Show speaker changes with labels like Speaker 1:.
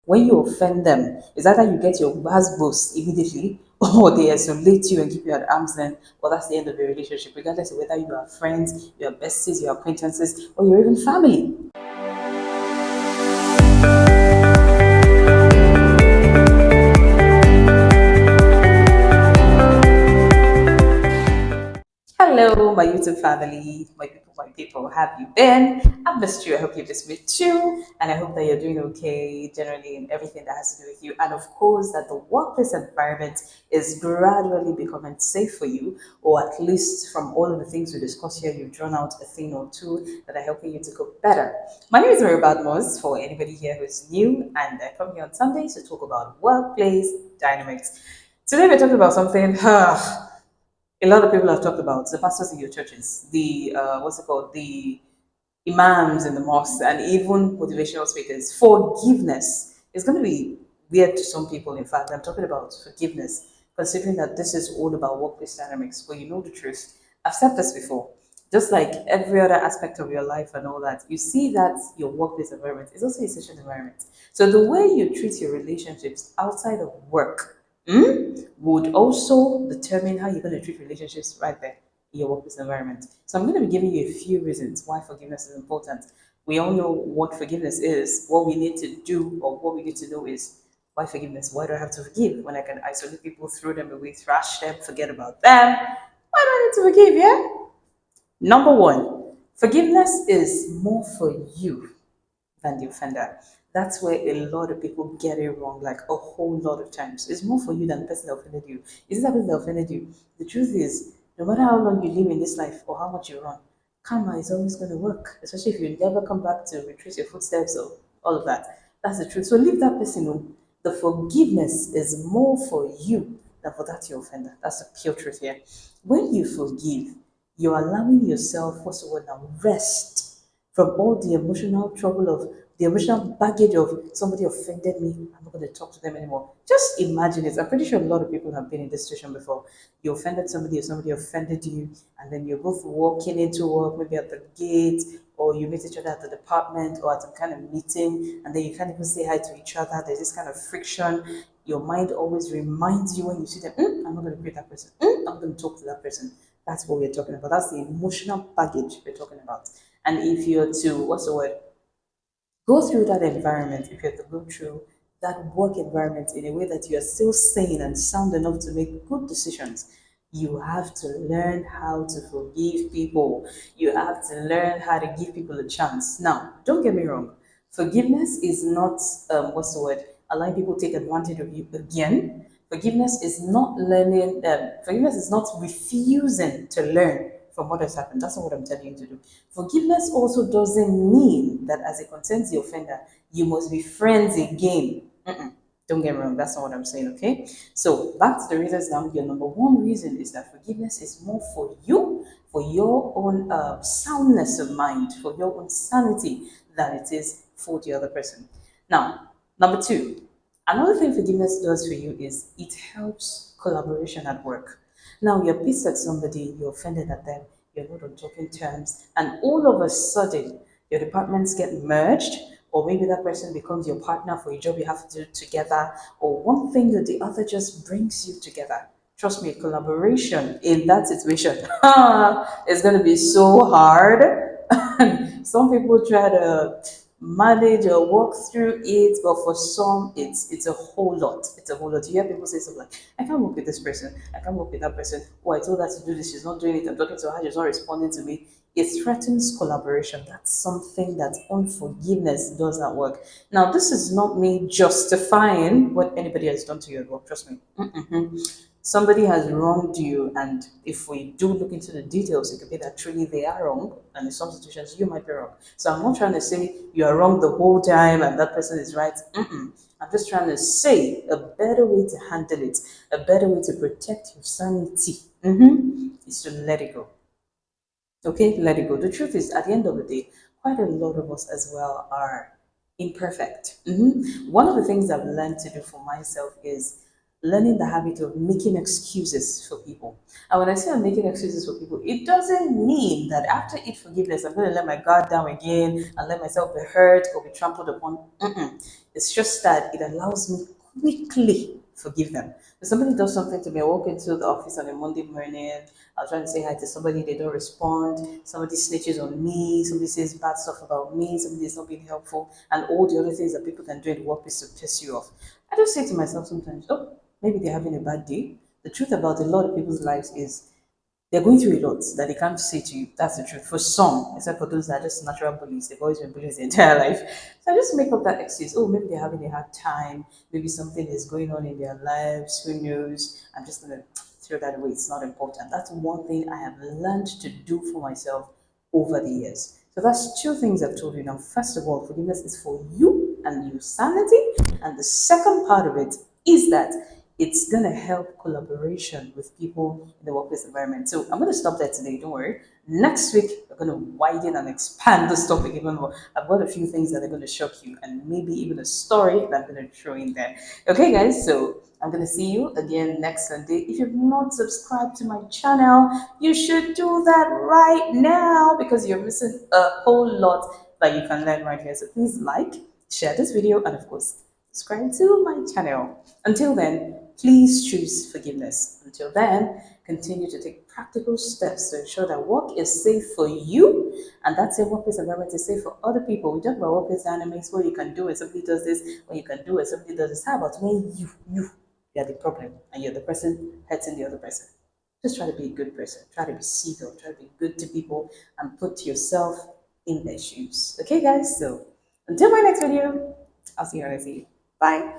Speaker 1: When you offend them, it's either you get your buzz boost immediately or they isolate you and keep you at arm's length, or that's the end of your relationship, regardless of whether you are friends, you are besties, you are acquaintances, or you're even family. Hello, my YouTube family, my people, have you been? I've missed you. I hope you missed me too. And I hope that you're doing okay generally in everything that has to do with you. And of course, that the workplace environment is gradually becoming safe for you, or at least from all of the things we discuss here, you've drawn out a thing or two that are helping you to cope better. My name is Mary Badmos, for anybody here who's new, and I come here on Sundays to talk about workplace dynamics. Today, we're talking about something a lot of people have talked about the pastors in your churches, the what's it called, the imams in the mosques, and even motivational speakers. Forgiveness is going to be weird to some people. In fact, I'm talking about forgiveness, considering that this is all about workplace dynamics. But you know the truth. I've said this before. Just like every other aspect of your life and all that, you see that your workplace environment is also a social environment. So the way you treat your relationships outside of work would also determine how you're going to treat relationships right there in your workplace environment. So I'm going to be giving you a few reasons why forgiveness is important. We all know what forgiveness is. What we need to do, or what we need to know, is why forgiveness? Why do I have to forgive when I can isolate people, throw them away, thrash them, forget about them? Why do I need to forgive? Yeah. Number one, forgiveness is more for you than the offender. That's where a lot of people get it wrong, like a whole lot of times. It's more for you than the person that offended you. Is it that person that offended you? The truth is, no matter how long you live in this life or how much you run, karma is always going to work, especially if you never come back to retrace your footsteps or all of that. That's the truth. So leave that person alone. The forgiveness is more for you than for that your offender. That's the pure truth here. When you forgive, you're allowing yourself, what's the word now, rest from all the emotional trouble of the emotional baggage of somebody offended me. I'm not going to talk to them anymore. Just imagine it. I'm pretty sure a lot of people have been in this situation before. You offended somebody or somebody offended you, and then you're both walking into work, maybe at the gate, or you meet each other at the department or at some kind of meeting, and then you can't even say hi to each other. There's this kind of friction. Your mind always reminds you when you see them, I'm not going to greet that person. I'm not going to talk to that person. That's what we're talking about. That's the emotional baggage we're talking about. And if you're to, what's the word? Go through that environment, if you have to go through that work environment in a way that you are still sane and sound enough to make good decisions, you have to learn how to forgive people. You have to learn how to give people a chance. Now, don't get me wrong. Forgiveness is not, what's the word, allowing people to take advantage of you again. Forgiveness is not learning, forgiveness is not refusing to learn from what has happened. That's not what I'm telling you to do. Forgiveness also doesn't mean that as it concerns the offender, you must be friends again. Don't get me wrong, that's not what I'm saying, okay? So back to the reasons now. Your number one reason is that forgiveness is more for you, for your own soundness of mind, for your own sanity, than it is for the other person. Now, number two, another thing forgiveness does for you is it helps collaboration at work. Now you're pissed at somebody, you're offended at them, you're not on talking terms, and all of a sudden your departments get merged, or maybe that person becomes your partner for a job you have to do together, or one thing or the other just brings you together. Trust me, collaboration in that situation is going to be so hard. Some people try to manage or work through it, but for some, it's a whole lot. It's a whole lot. You hear people say something like, "I can't work with this person. I can't work with that person. Oh, I told her to do this. She's not doing it. I'm talking to her. She's not responding to me." It threatens collaboration. That's something that unforgiveness does at work. Now, this is not me justifying what anybody has done to you at work. Trust me. Somebody has wronged you, and if we do look into the details, it could be that truly they are wrong, and in some situations you might be wrong. So I'm not trying to say you are wrong the whole time and that person is right. I'm just trying to say a better way to handle it, a better way to protect your sanity, is to let it go. Okay, let it go. The truth is, at the end of the day, quite a lot of us as well are imperfect. One of the things I've learned to do for myself is learning the habit of making excuses for people. And when I say I'm making excuses for people, it doesn't mean that after each forgiveness, I'm going to let my guard down again and let myself be hurt or be trampled upon. Mm-mm. It's just that it allows me quickly forgive them. If somebody does something to me, I walk into the office on a Monday morning, I'll try to say hi to somebody, they don't respond, somebody snitches on me, somebody says bad stuff about me, somebody is not being helpful, and all the other things that people can do in the workplace to piss you off. I just say to myself sometimes, oh, maybe they're having a bad day. The truth about a lot of people's lives is they're going through a lot that they can't say to you. That's the truth. For some, except for those that are just natural bullies, they've always been bullies their entire life. So I just make up that excuse. Oh, maybe they're having a hard time. Maybe something is going on in their lives. Who knows? I'm just going to throw that away. It's not important. That's one thing I have learned to do for myself over the years. So that's two things I've told you now. First of all, forgiveness is for you and your sanity. And the second part of it is that it's going to help collaboration with people in the workplace environment. So I'm going to stop there today. Don't worry. Next week, we're going to widen and expand this topic even more. I've got a few things that are going to shock you and maybe even a story that I'm going to throw in there. Okay, guys. So I'm going to see you again next Sunday. If you've not subscribed to my channel, you should do that right now because you're missing a whole lot that you can learn right here. So please like, share this video, and of course, subscribe to my channel. Until then, please choose forgiveness. Until then, continue to take practical steps to ensure that work is safe for you and that same workplace environment is safe for other people. We talk about workplace dynamics, what you can do when somebody does this, what you can do when somebody does this. How about when you're the problem and you're the person hurting the other person? Just try to be a good person. Try to be civil. Try to be good to people and put yourself in their shoes. Okay, guys? So until my next video, I'll see you when I see you. Bye.